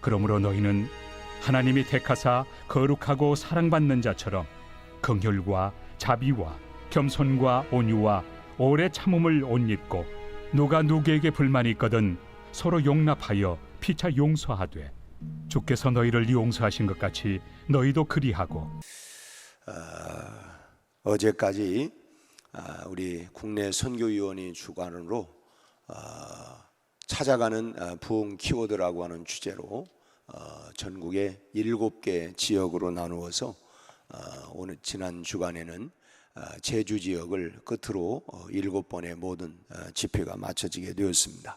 그러므로 너희는 하나님이 택하사 거룩하고 사랑받는 자처럼 긍휼과 자비와 겸손과 온유와 오래 참음을 옷 입고 누가 누구에게 불만이 있거든 서로 용납하여 피차 용서하되 주께서 너희를 용서하신 것 같이 너희도 그리하고. 어제까지 우리 국내 선교위원회 주관으로 찾아가는 부흥 키워드라고 하는 주제로 전국의 7개 지역으로 나누어서 오늘 지난 주간에는 제주 지역을 끝으로 7번의 모든 집회가 마쳐지게 되었습니다.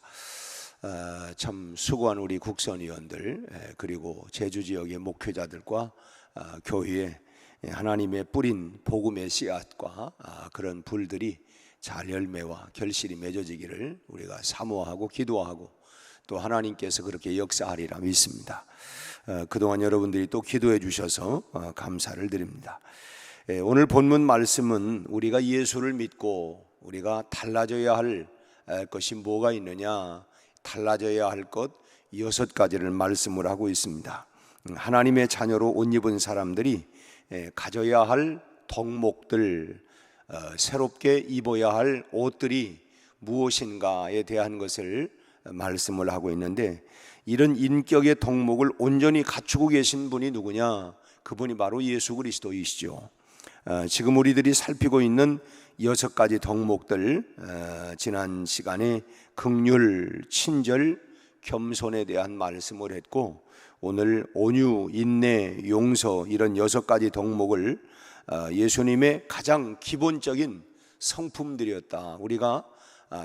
참 수고한 우리 국선위원들 그리고 제주 지역의 목회자들과 교회에 하나님의 뿌린 복음의 씨앗과 그런 불들이 잘 열매와 결실이 맺어지기를 우리가 사모하고 기도하고 또 하나님께서 그렇게 역사하리라 믿습니다. 그동안 여러분들이 또 기도해 주셔서 감사를 드립니다. 오늘 본문 말씀은 우리가 예수를 믿고 우리가 달라져야 할 것이 뭐가 있느냐, 달라져야 할 것 6가지를 말씀을 하고 있습니다. 하나님의 자녀로 옷 입은 사람들이 가져야 할 덕목들, 새롭게 입어야 할 옷들이 무엇인가에 대한 것을 말씀을 하고 있는데, 이런 인격의 덕목을 온전히 갖추고 계신 분이 누구냐? 그분이 바로 예수 그리스도이시죠. 지금 우리들이 살피고 있는 6가지 덕목들, 지난 시간에 긍휼, 친절, 겸손에 대한 말씀을 했고, 오늘 온유, 인내, 용서 이런 6가지 덕목을 예수님의 가장 기본적인 성품들이었다. 우리가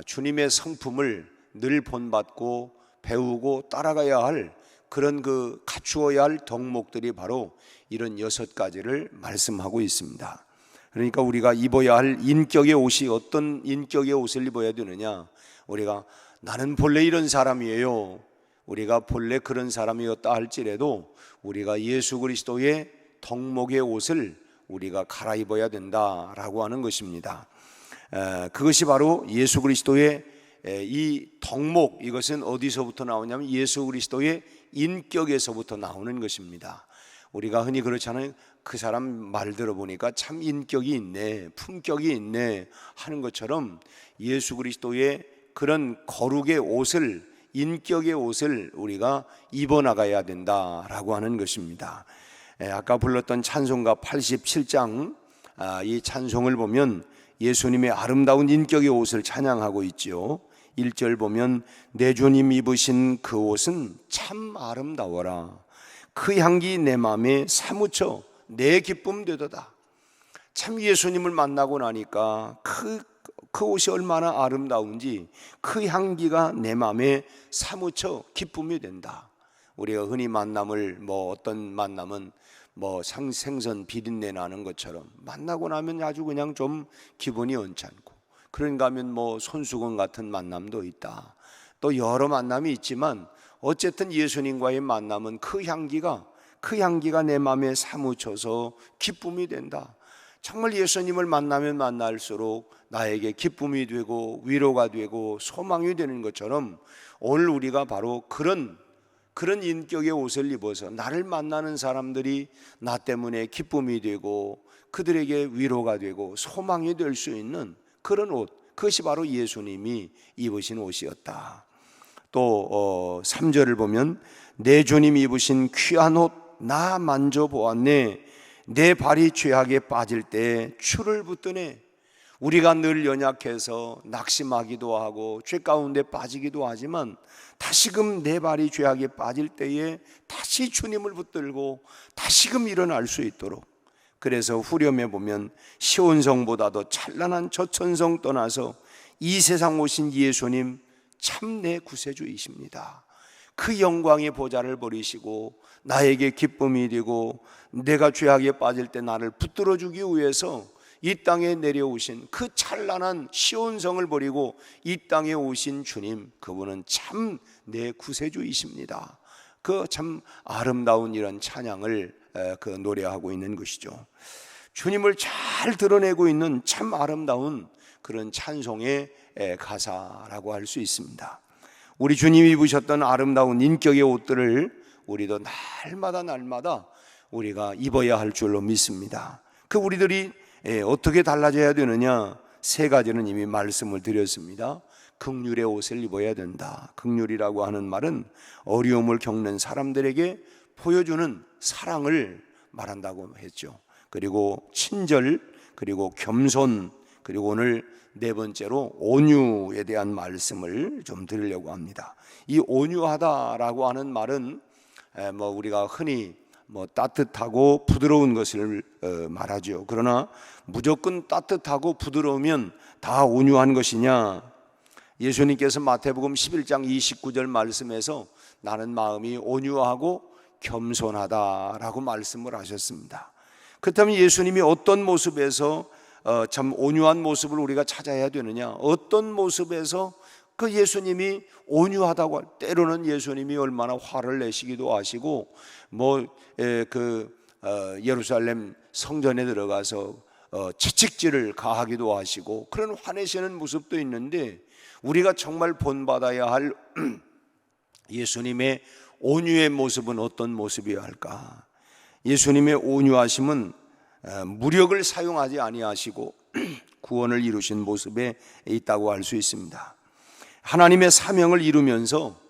주님의 성품을 늘 본받고 배우고 따라가야 할 그런 갖추어야 할 덕목들이 바로 이런 6가지를 말씀하고 있습니다. 그러니까 우리가 입어야 할 인격의 옷이 어떤 인격의 옷을 입어야 되느냐? 우리가 나는 본래 이런 사람이에요, 우리가 본래 그런 사람이었다 할지라도 우리가 예수 그리스도의 덕목의 옷을 우리가 갈아입어야 된다라고 하는 것입니다. 그것이 바로 예수 그리스도의 이 덕목, 이것은 어디서부터 나오냐면 예수 그리스도의 인격에서부터 나오는 것입니다. 우리가 흔히 그렇잖아요. 그 사람 말 들어보니까 참 인격이 있네, 품격이 있네 하는 것처럼 예수 그리스도의 그런 거룩의 옷을, 인격의 옷을 우리가 입어나가야 된다라고 하는 것입니다. 아까 불렀던 찬송가 87장, 이 찬송을 보면 예수님의 아름다운 인격의 옷을 찬양하고 있죠. 1절 보면 내 주님 입으신 그 옷은 참 아름다워라, 그 향기 내 마음에 사무쳐 내 기쁨 되도다. 참 예수님을 만나고 나니까 그 옷이 얼마나 아름다운지 그 향기가 내 마음에 사무쳐 기쁨이 된다. 우리가 흔히 만남을 어떤 만남은 생선 비린내 나는 것처럼 만나고 나면 아주 그냥 좀 기분이 언짢고, 그런가 하면 손수건 같은 만남도 있다. 또 여러 만남이 있지만 어쨌든 예수님과의 만남은 그 향기가 내 마음에 사무쳐서 기쁨이 된다. 정말 예수님을 만나면 만날수록 나에게 기쁨이 되고 위로가 되고 소망이 되는 것처럼 오늘 우리가 바로 그런 인격의 옷을 입어서 나를 만나는 사람들이 나 때문에 기쁨이 되고 그들에게 위로가 되고 소망이 될 수 있는 그런 옷, 그것이 바로 예수님이 입으신 옷이었다. 또 3절을 보면 내 주님 입으신 귀한 옷 나 만져보았네, 내 발이 죄악에 빠질 때 추를 붙드네. 우리가 늘 연약해서 낙심하기도 하고 죄 가운데 빠지기도 하지만 다시금 내 발이 죄악에 빠질 때에 다시 주님을 붙들고 다시금 일어날 수 있도록, 그래서 후렴에 보면 시온성보다도 찬란한 저천성 떠나서 이 세상 오신 예수님 참 내 구세주이십니다. 그 영광의 보좌를 버리시고 나에게 기쁨이 되고 내가 죄악에 빠질 때 나를 붙들어 주기 위해서 이 땅에 내려오신 그 찬란한 시온성을 버리고 이 땅에 오신 주님, 그분은 참 내 구세주이십니다. 그 참 아름다운 이런 찬양을 노래하고 있는 것이죠. 주님을 잘 드러내고 있는 참 아름다운 그런 찬송의 가사라고 할 수 있습니다. 우리 주님이 입으셨던 아름다운 인격의 옷들을 우리도 날마다 우리가 입어야 할 줄로 믿습니다. 그 우리들이 어떻게 달라져야 되느냐? 세 가지는 이미 말씀을 드렸습니다. 긍휼의 옷을 입어야 된다. 긍휼이라고 하는 말은 어려움을 겪는 사람들에게 보여주는 사랑을 말한다고 했죠. 그리고 친절, 그리고 겸손, 그리고 오늘 네 번째로 온유에 대한 말씀을 좀 드리려고 합니다. 이 온유하다라고 하는 말은 우리가 흔히 따뜻하고 부드러운 것을 말하죠. 그러나 무조건 따뜻하고 부드러우면 다 온유한 것이냐? 예수님께서 마태복음 11장 29절 말씀에서 나는 마음이 온유하고 겸손하다라고 말씀을 하셨습니다. 그렇다면 예수님이 어떤 모습에서 참 온유한 모습을 우리가 찾아야 되느냐? 어떤 모습에서 그 예수님이 온유하다고, 때로는 예수님이 얼마나 화를 내시기도 하시고 예루살렘 성전에 들어가서 채찍질을 가하기도 하시고 그런 화내시는 모습도 있는데, 우리가 정말 본받아야 할 예수님의 온유의 모습은 어떤 모습이어야 할까? 예수님의 온유하심은 무력을 사용하지 아니하시고 구원을 이루신 모습에 있다고 할 수 있습니다. 하나님의 사명을 이루면서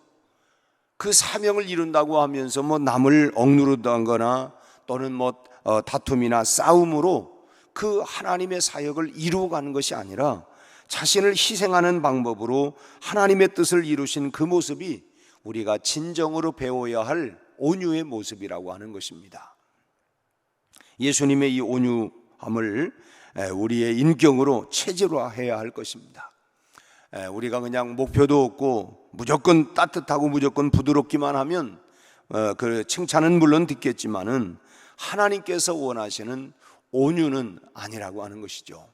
그 사명을 이룬다고 하면서 남을 억누르다거나 또는 다툼이나 싸움으로 그 하나님의 사역을 이루어가는 것이 아니라 자신을 희생하는 방법으로 하나님의 뜻을 이루신 그 모습이 우리가 진정으로 배워야 할 온유의 모습이라고 하는 것입니다. 예수님의 이 온유함을 우리의 인격으로 체질화해야 할 것입니다. 우리가 그냥 목표도 없고 무조건 따뜻하고 무조건 부드럽기만 하면 그 칭찬은 물론 듣겠지만은 하나님께서 원하시는 온유는 아니라고 하는 것이죠.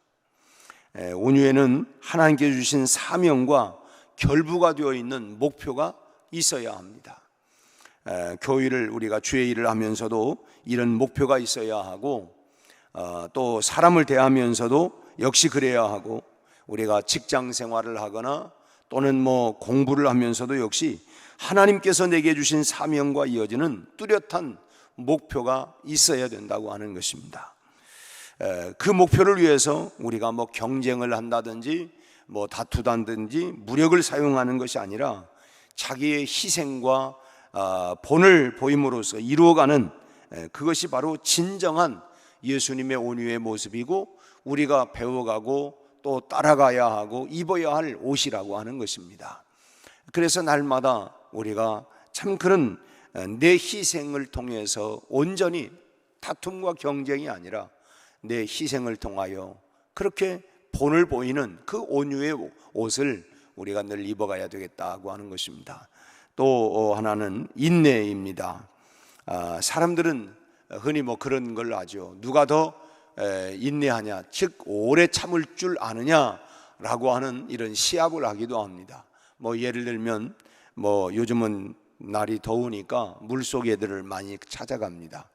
온유에는 하나님께 주신 사명과 결부가 되어 있는 목표가 있어야 합니다. 교회를 우리가 주의 일을 하면서도 이런 목표가 있어야 하고, 또 사람을 대하면서도 역시 그래야 하고, 우리가 직장 생활을 하거나 또는 공부를 하면서도 역시 하나님께서 내게 주신 사명과 이어지는 뚜렷한 목표가 있어야 된다고 하는 것입니다. 그 목표를 위해서 우리가 경쟁을 한다든지 다투다든지 무력을 사용하는 것이 아니라 자기의 희생과 본을 보임으로써 이루어가는, 그것이 바로 진정한 예수님의 온유의 모습이고 우리가 배워가고 또 따라가야 하고 입어야 할 옷이라고 하는 것입니다. 그래서 날마다 우리가 참 그런 내 희생을 통해서 온전히 다툼과 경쟁이 아니라 내 희생을 통하여 그렇게 본을 보이는 그 온유의 옷을 우리가 늘 입어가야 되겠다고 하는 것입니다. 또 하나는 인내입니다. 사람들은 흔히 그런 걸 하죠. 누가 더 인내하냐, 즉 오래 참을 줄 아느냐라고 하는 이런 시합을 하기도 합니다. 예를 들면 요즘은 날이 더우니까 물속 애들을 많이 찾아갑니다.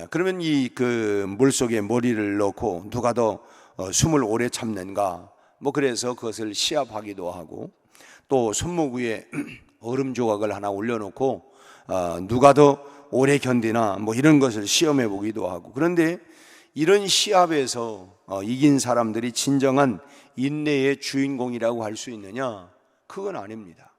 그러면 이 물속에 머리를 넣고 누가 더 숨을 오래 참는가, 그래서 그것을 시합하기도 하고, 또 손목 위에 얼음 조각을 하나 올려놓고 누가 더 오래 견디나 이런 것을 시험해 보기도 하고. 그런데 이런 시합에서 이긴 사람들이 진정한 인내의 주인공이라고 할 수 있느냐? 그건 아닙니다.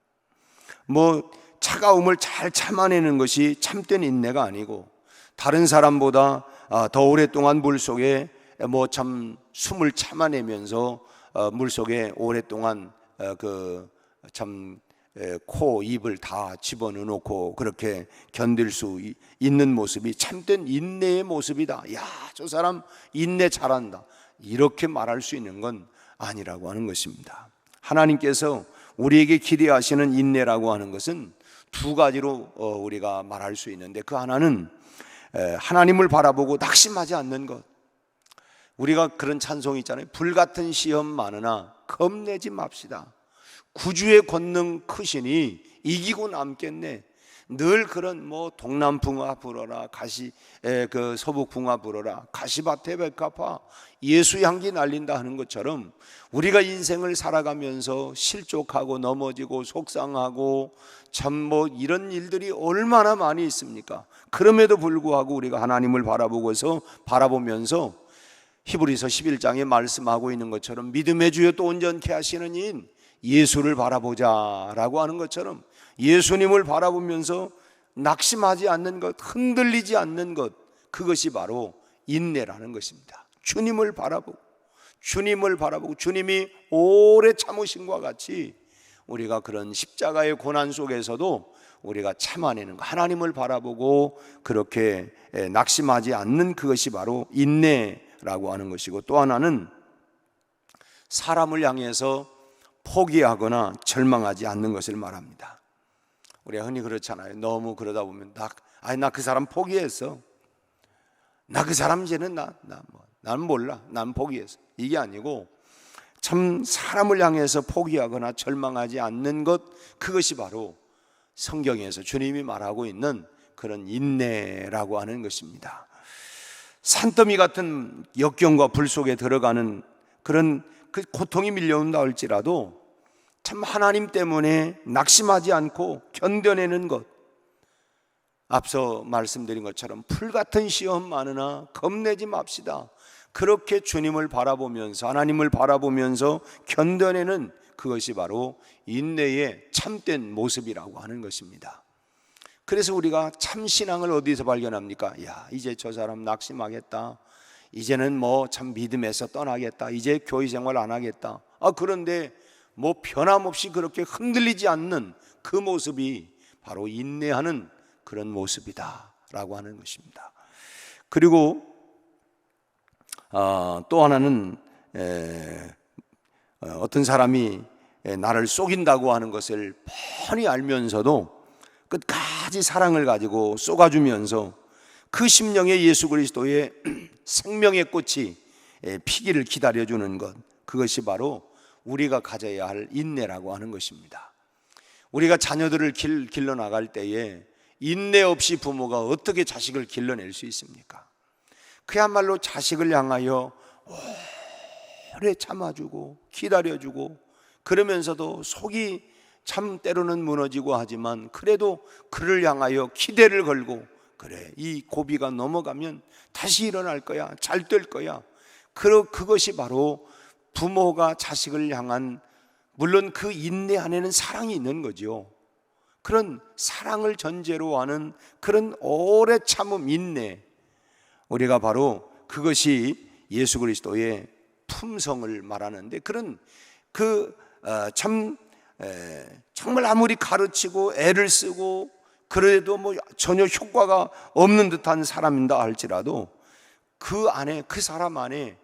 차가움을 잘 참아내는 것이 참된 인내가 아니고, 다른 사람보다 더 오랫동안 물속에 참 숨을 참아내면서 물속에 오랫동안 코, 입을 다 집어넣고 그렇게 견딜 수 있는 모습이 참된 인내의 모습이다. 야, 저 사람 인내 잘한다, 이렇게 말할 수 있는 건 아니라고 하는 것입니다. 하나님께서 우리에게 기대하시는 인내라고 하는 것은 두 가지로 우리가 말할 수 있는데, 그 하나는 하나님을 바라보고 낙심하지 않는 것. 우리가 그런 찬송이 있잖아요. 불같은 시험 많으나 겁내지 맙시다. 구주의 권능 크시니 이기고 남겠네. 늘 그런 뭐 동남풍화 불어라, 서북풍화 불어라, 가시밭에 백합화, 예수 향기 날린다 하는 것처럼 우리가 인생을 살아가면서 실족하고 넘어지고 속상하고 참 뭐 이런 일들이 얼마나 많이 있습니까? 그럼에도 불구하고 우리가 하나님을 바라보면서 히브리서 11장에 말씀하고 있는 것처럼 믿음의 주여 또 온전케 하시는 이인 예수를 바라보자라고 하는 것처럼 예수님을 바라보면서 낙심하지 않는 것, 흔들리지 않는 것, 그것이 바로 인내라는 것입니다. 주님을 바라보고 주님이 오래 참으신 것 같이 우리가 그런 십자가의 고난 속에서도 우리가 참아내는 것, 하나님을 바라보고 그렇게 낙심하지 않는 그것이 바로 인내라고 하는 것이고, 또 하나는 사람을 향해서 포기하거나 절망하지 않는 것을 말합니다. 우리가 흔히 그렇잖아요. 너무 그러다 보면 나 그 사람 포기했어. 나 그 사람 이제는 난 몰라. 난 포기했어. 이게 아니고 참 사람을 향해서 포기하거나 절망하지 않는 것, 그것이 바로 성경에서 주님이 말하고 있는 그런 인내라고 하는 것입니다. 산더미 같은 역경과 불 속에 들어가는 그런 그 고통이 밀려온다 할지라도 참 하나님 때문에 낙심하지 않고 견뎌내는 것, 앞서 말씀드린 것처럼 풀 같은 시험 많으나 겁내지 맙시다. 그렇게 주님을 바라보면서 하나님을 바라보면서 견뎌내는 그것이 바로 인내의 참된 모습이라고 하는 것입니다. 그래서 우리가 참 신앙을 어디서 발견합니까? 이제 저 사람 낙심하겠다, 이제는 뭐 참 믿음에서 떠나겠다, 이제 교회 생활 안 하겠다. 그런데 뭐 변함없이 그렇게 흔들리지 않는 그 모습이 바로 인내하는 그런 모습이다 라고 하는 것입니다. 그리고 또 하나는 어떤 사람이 나를 속인다고 하는 것을 뻔히 알면서도 끝까지 사랑을 가지고 쏘아주면서 그 심령에 예수 그리스도의 생명의 꽃이 피기를 기다려주는 것, 그것이 바로 우리가 가져야 할 인내라고 하는 것입니다. 우리가 자녀들을 길러나갈 때에 인내 없이 부모가 어떻게 자식을 길러낼 수 있습니까? 그야말로 자식을 향하여 오래 참아주고 기다려주고, 그러면서도 속이 참 때로는 무너지고 하지만 그래도 그를 향하여 기대를 걸고, 그래 이 고비가 넘어가면 다시 일어날 거야, 잘 될 거야. 그것이 바로 부모가 자식을 향한, 물론 그 인내 안에는 사랑이 있는 거죠. 그런 사랑을 전제로 하는 그런 오래 참음, 인내, 우리가 바로 그것이 예수 그리스도의 품성을 말하는데, 그런 정말 아무리 가르치고 애를 쓰고 그래도 뭐 전혀 효과가 없는 듯한 사람인다 할지라도 그 안에, 그 사람 안에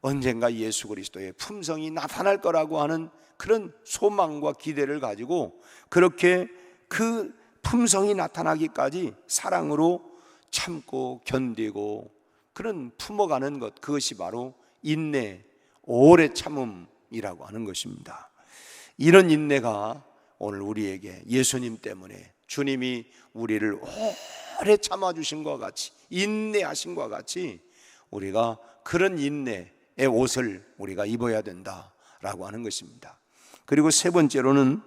언젠가 예수 그리스도의 품성이 나타날 거라고 하는 그런 소망과 기대를 가지고 그렇게 그 품성이 나타나기까지 사랑으로 참고 견디고 그런 품어가는 것, 그것이 바로 인내, 오래 참음이라고 하는 것입니다. 이런 인내가 오늘 우리에게 예수님 때문에 주님이 우리를 오래 참아주신 것과 같이, 인내하신 것과 같이 우리가 그런 인내의 옷을 우리가 입어야 된다라고 하는 것입니다. 그리고 세 번째로는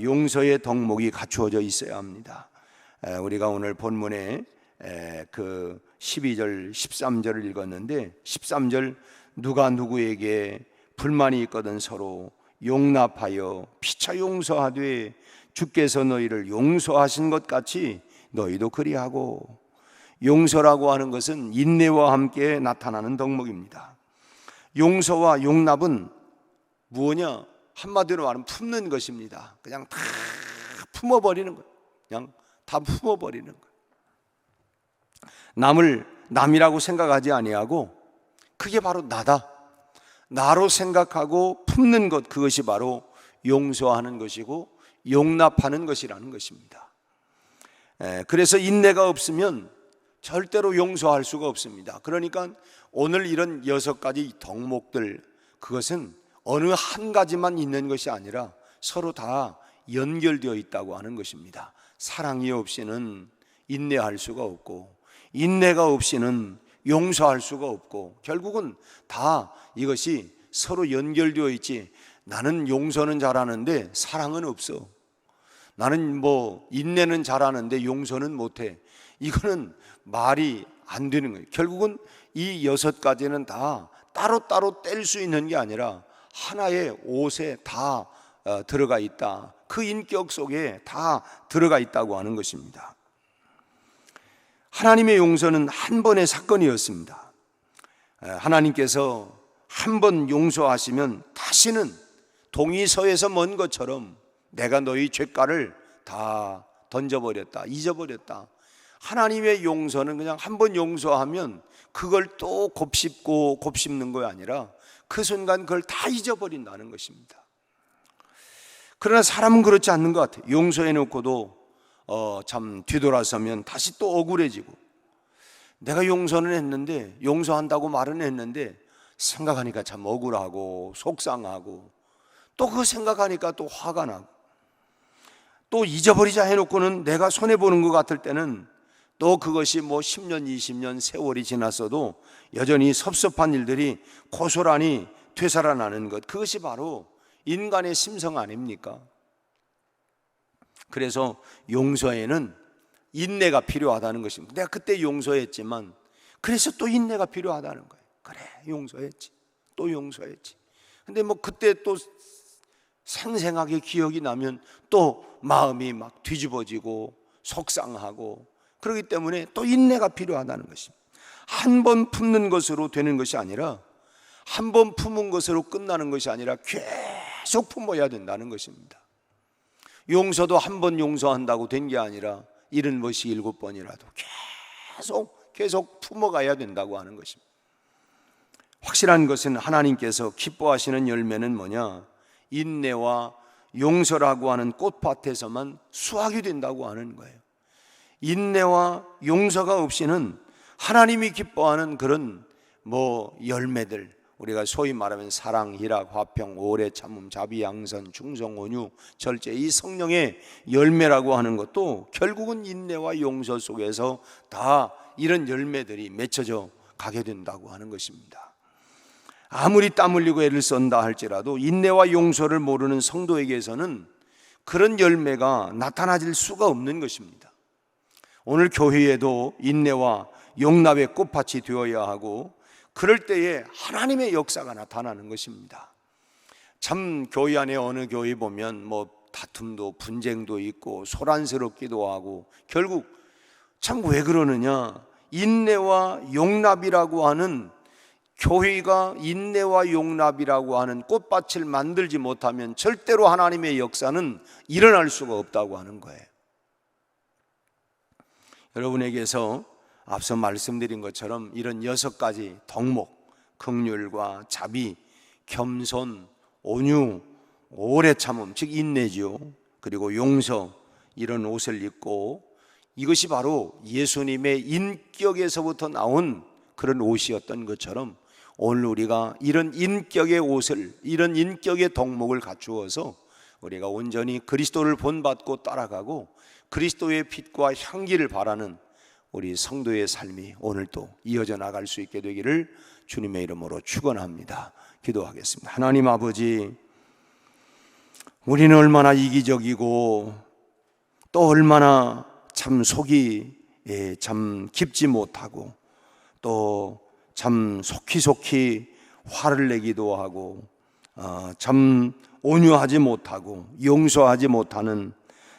용서의 덕목이 갖추어져 있어야 합니다. 우리가 오늘 본문에 그 12절 13절을 읽었는데, 13절 누가 누구에게 불만이 있거든 서로 용납하여 피차 용서하되 주께서 너희를 용서하신 것 같이 너희도 그리하고. 용서라고 하는 것은 인내와 함께 나타나는 덕목입니다. 용서와 용납은 무엇이냐? 한마디로 말하면 품는 것입니다. 그냥 다 품어버리는 거예요. 그냥 다 품어버리는 거예요. 남을 남이라고 생각하지 아니하고 그게 바로 나다, 나로 생각하고 품는 것, 그것이 바로 용서하는 것이고 용납하는 것이라는 것입니다. 그래서 인내가 없으면 절대로 용서할 수가 없습니다. 그러니까 오늘 이런 6가지 덕목들, 그것은 어느 한 가지만 있는 것이 아니라 서로 다 연결되어 있다고 하는 것입니다. 사랑이 없이는 인내할 수가 없고, 인내가 없이는 용서할 수가 없고, 결국은 다 이것이 서로 연결되어 있지. 나는 용서는 잘하는데 사랑은 없어. 나는 뭐 인내는 잘하는데 용서는 못해. 이거는 말이 안 되는 거예요. 결국은 이 6가지는 다 따로따로 뗄 수 있는 게 아니라 하나의 옷에 다 들어가 있다. 그 인격 속에 다 들어가 있다고 하는 것입니다. 하나님의 용서는 한 번의 사건이었습니다. 하나님께서 한 번 용서하시면 다시는 동이서에서 먼 것처럼 내가 너희 죄가를 다 던져버렸다, 잊어버렸다. 하나님의 용서는 그냥 한 번 용서하면 그걸 또 곱씹고 곱씹는 거 아니라 그 순간 그걸 다 잊어버린다는 것입니다. 그러나 사람은 그렇지 않는 것 같아요. 용서해놓고도 참 뒤돌아서면 다시 또 억울해지고, 내가 용서는 했는데, 용서한다고 말은 했는데 생각하니까 참 억울하고 속상하고, 또 그거 생각하니까 또 화가 나고, 또 잊어버리자 해놓고는 내가 손해보는 것 같을 때는 또 그것이 뭐 10년 20년 세월이 지났어도 여전히 섭섭한 일들이 고스란히 되살아나는 것, 그것이 바로 인간의 심성 아닙니까? 그래서 용서에는 인내가 필요하다는 것입니다. 내가 그때 용서했지만 그래서 또 인내가 필요하다는 거예요. 그래, 용서했지, 또 용서했지. 근데 뭐 그때 또 생생하게 기억이 나면 또 마음이 막 뒤집어지고 속상하고, 그렇기 때문에 또 인내가 필요하다는 것입니다. 한 번 품는 것으로 되는 것이 아니라, 한 번 품은 것으로 끝나는 것이 아니라 계속 품어야 된다는 것입니다. 용서도 한 번 용서한다고 된 게 아니라 70번씩 7번이라도 계속 품어가야 된다고 하는 것입니다. 확실한 것은 하나님께서 기뻐하시는 열매는 뭐냐? 인내와 용서라고 하는 꽃밭에서만 수확이 된다고 하는 거예요. 인내와 용서가 없이는 하나님이 기뻐하는 그런 열매들, 우리가 소위 말하면 사랑, 희락, 화평, 오래 참음, 자비, 양선, 충성, 온유, 절제, 이 성령의 열매라고 하는 것도 결국은 인내와 용서 속에서 다 이런 열매들이 맺혀져 가게 된다고 하는 것입니다. 아무리 땀 흘리고 애를 쓴다 할지라도 인내와 용서를 모르는 성도에게서는 그런 열매가 나타나질 수가 없는 것입니다. 오늘 교회에도 인내와 용납의 꽃밭이 되어야 하고, 그럴 때에 하나님의 역사가 나타나는 것입니다. 참 교회 안에 어느 교회 보면 다툼도 분쟁도 있고 소란스럽기도 하고, 결국 참 왜 그러느냐? 인내와 용납이라고 하는, 교회가 인내와 용납이라고 하는 꽃밭을 만들지 못하면 절대로 하나님의 역사는 일어날 수가 없다고 하는 거예요. 여러분에게서 앞서 말씀드린 것처럼 이런 6가지 덕목, 긍휼과 자비, 겸손, 온유, 오래 참음, 즉 인내죠. 그리고 용서, 이런 옷을 입고, 이것이 바로 예수님의 인격에서부터 나온 그런 옷이었던 것처럼 오늘 우리가 이런 인격의 옷을, 이런 인격의 덕목을 갖추어서 우리가 온전히 그리스도를 본받고 따라가고 그리스도의 빛과 향기를 바라는 우리 성도의 삶이 오늘 또 이어져 나갈 수 있게 되기를 주님의 이름으로 축원합니다. 기도하겠습니다. 하나님 아버지, 우리는 얼마나 이기적이고 또 얼마나 참 속이 참 깊지 못하고, 또 참 속히속히 화를 내기도 하고, 참 온유하지 못하고 용서하지 못하는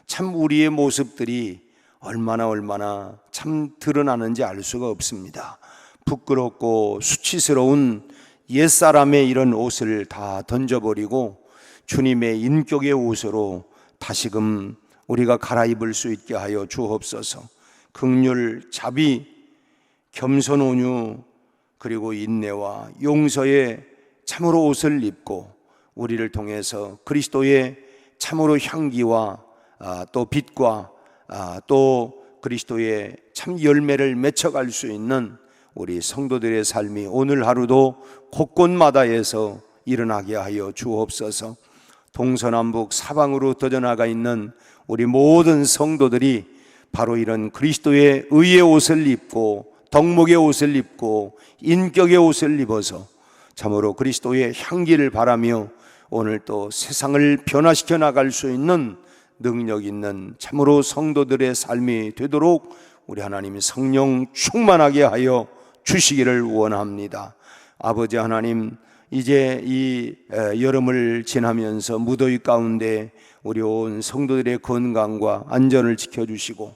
참 우리의 모습들이 얼마나 참 드러나는지 알 수가 없습니다. 부끄럽고 수치스러운 옛사람의 이런 옷을 다 던져버리고 주님의 인격의 옷으로 다시금 우리가 갈아입을 수 있게 하여 주옵소서. 긍휼, 자비, 겸손, 온유, 그리고 인내와 용서의 참으로 옷을 입고 우리를 통해서 그리스도의 참으로 향기와 또 빛과 또 그리스도의 참 열매를 맺혀갈 수 있는 우리 성도들의 삶이 오늘 하루도 곳곳마다에서 일어나게 하여 주옵소서. 동서남북 사방으로 흩어져 있는 우리 모든 성도들이 바로 이런 그리스도의 의의 옷을 입고 덕목의 옷을 입고 인격의 옷을 입어서 참으로 그리스도의 향기를 바라며 오늘 또 세상을 변화시켜 나갈 수 있는 능력 있는 참으로 성도들의 삶이 되도록 우리 하나님이 성령 충만하게 하여 주시기를 원합니다. 아버지 하나님, 이제 이 여름을 지나면서 무더위 가운데 우리 온 성도들의 건강과 안전을 지켜주시고,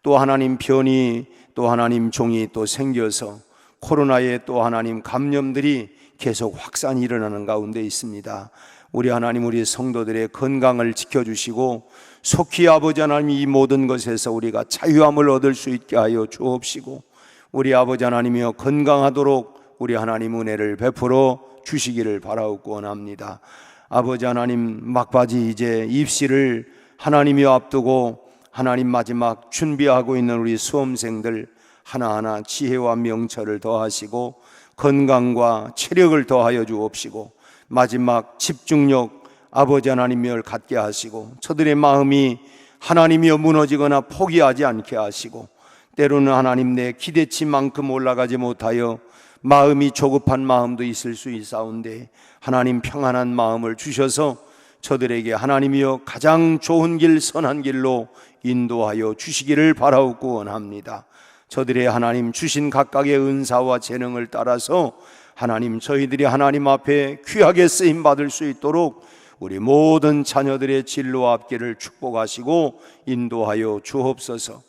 또 하나님 변이, 또 하나님 종이 또 생겨서 코로나에 또 하나님 감염들이 계속 확산이 일어나는 가운데 있습니다. 우리 하나님, 우리 성도들의 건강을 지켜주시고 속히 아버지 하나님 이 모든 것에서 우리가 자유함을 얻을 수 있게 하여 주옵시고, 우리 아버지 하나님이여 건강하도록 우리 하나님 은혜를 베풀어 주시기를 바라옵고 원합니다. 아버지 하나님, 막바지 이제 입시를 하나님이여 앞두고 하나님 마지막 준비하고 있는 우리 수험생들 하나하나 지혜와 명철을 더하시고 건강과 체력을 더하여 주옵시고, 마지막 집중력 아버지 하나님을 갖게 하시고, 저들의 마음이 하나님이여 무너지거나 포기하지 않게 하시고, 때로는 하나님 내 기대치만큼 올라가지 못하여 마음이 조급한 마음도 있을 수 있사온데 하나님 평안한 마음을 주셔서 저들에게 하나님이여 가장 좋은 길 선한 길로 인도하여 주시기를 바라옵고 원합니다. 저들의 하나님 주신 각각의 은사와 재능을 따라서 하나님 저희들이 하나님 앞에 귀하게 쓰임 받을 수 있도록 우리 모든 자녀들의 진로와 앞길을 축복하시고 인도하여 주옵소서.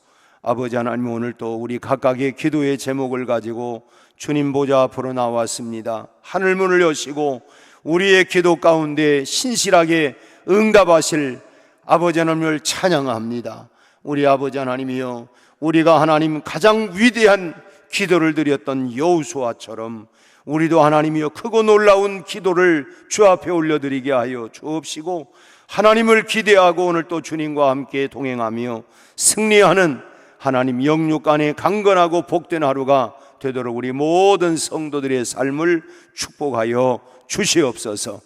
아버지 하나님, 오늘 또 우리 각각의 기도의 제목을 가지고 주님 보좌 앞으로 나왔습니다. 하늘문을 여시고 우리의 기도 가운데 신실하게 응답하실 아버지 하나님을 찬양합니다. 우리 아버지 하나님이여, 우리가 하나님 가장 위대한 기도를 드렸던 여호수아처럼 우리도 하나님이여 크고 놀라운 기도를 주 앞에 올려드리게 하여 주옵시고, 하나님을 기대하고 오늘 또 주님과 함께 동행하며 승리하는 하나님 영육 안에 강건하고 복된 하루가 되도록 우리 모든 성도들의 삶을 축복하여 주시옵소서.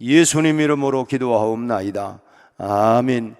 예수님 이름으로 기도하옵나이다. 아멘.